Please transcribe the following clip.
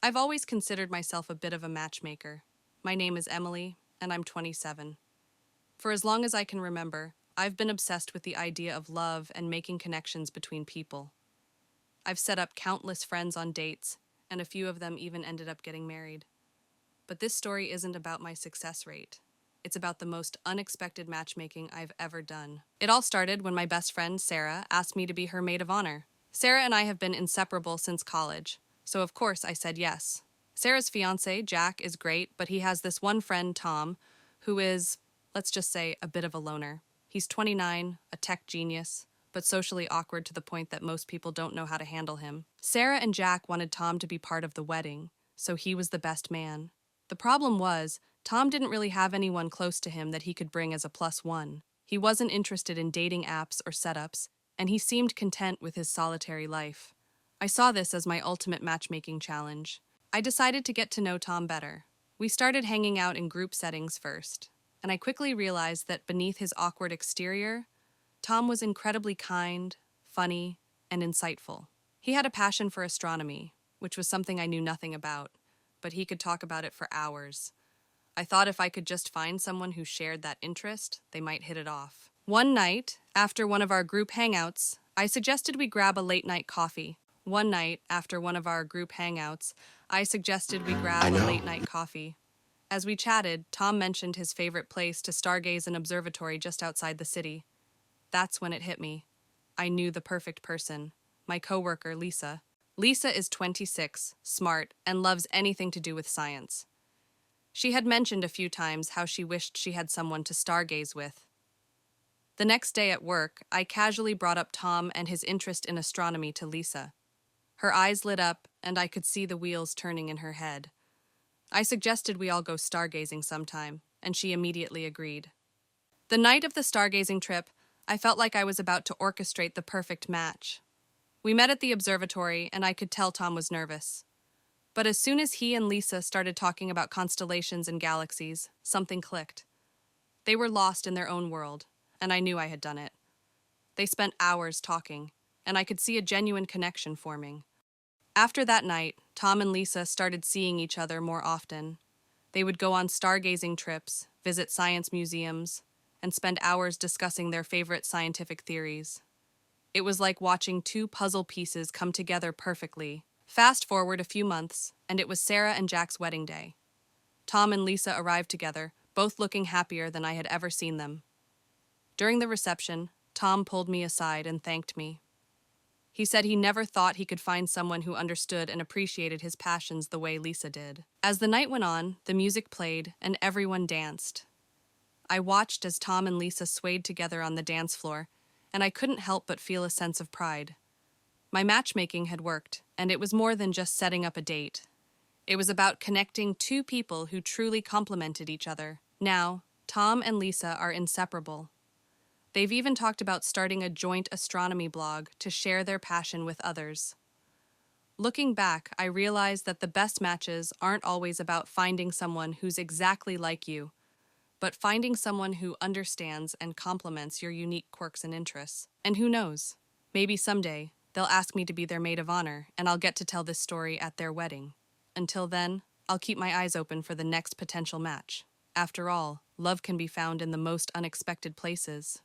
I've always considered myself a bit of a matchmaker. My name is Emily, and I'm 27. For as long as I can remember, I've been obsessed with the idea of love and making connections between people. I've set up countless friends on dates, and a few of them even ended up getting married. But this story isn't about my success rate. It's about the most unexpected matchmaking I've ever done. It all started when my best friend, Sarah, asked me to be her maid of honor. Sarah and I have been inseparable since college, so of course I said yes. Sarah's fiancé, Jack, is great, but he has this one friend, Tom, who is, let's just say, a bit of a loner. He's 29, a tech genius, but socially awkward to the point that most people don't know how to handle him. Sarah and Jack wanted Tom to be part of the wedding, so he was the best man. The problem was, Tom didn't really have anyone close to him that he could bring as a plus one. He wasn't interested in dating apps or setups, and he seemed content with his solitary life. I saw this as my ultimate matchmaking challenge. I decided to get to know Tom better. We started hanging out in group settings first, and I quickly realized that beneath his awkward exterior, Tom was incredibly kind, funny, and insightful. He had a passion for astronomy, which was something I knew nothing about, but he could talk about it for hours. I thought if I could just find someone who shared that interest, they might hit it off. One night, after one of our group hangouts, I suggested we grab a late-night coffee. I know. As we chatted, Tom mentioned his favorite place to stargaze an observatory just outside the city. That's when it hit me. I knew the perfect person. My coworker, Lisa. Lisa is 26, smart, and loves anything to do with science. She had mentioned a few times how she wished she had someone to stargaze with. The next day at work, I casually brought up Tom and his interest in astronomy to Lisa. Her eyes lit up, and I could see the wheels turning in her head. I suggested we all go stargazing sometime, and she immediately agreed. The night of the stargazing trip, I felt like I was about to orchestrate the perfect match. We met at the observatory, and I could tell Tom was nervous. But as soon as he and Lisa started talking about constellations and galaxies, something clicked. They were lost in their own world, and I knew I had done it. They spent hours talking, and I could see a genuine connection forming. After that night, Tom and Lisa started seeing each other more often. They would go on stargazing trips, visit science museums, and spend hours discussing their favorite scientific theories. It was like watching two puzzle pieces come together perfectly. Fast forward a few months, and it was Sarah and Jack's wedding day. Tom and Lisa arrived together, both looking happier than I had ever seen them. During the reception, Tom pulled me aside and thanked me. He said he never thought he could find someone who understood and appreciated his passions the way Lisa did. As the night went on, the music played, and everyone danced. I watched as Tom and Lisa swayed together on the dance floor, and I couldn't help but feel a sense of pride. My matchmaking had worked, and it was more than just setting up a date. It was about connecting two people who truly complemented each other. Now, Tom and Lisa are inseparable. They've even talked about starting a joint astronomy blog to share their passion with others. Looking back, I realized that the best matches aren't always about finding someone who's exactly like you, but finding someone who understands and complements your unique quirks and interests. And who knows, maybe someday they'll ask me to be their maid of honor, and I'll get to tell this story at their wedding. Until then, I'll keep my eyes open for the next potential match. After all, love can be found in the most unexpected places.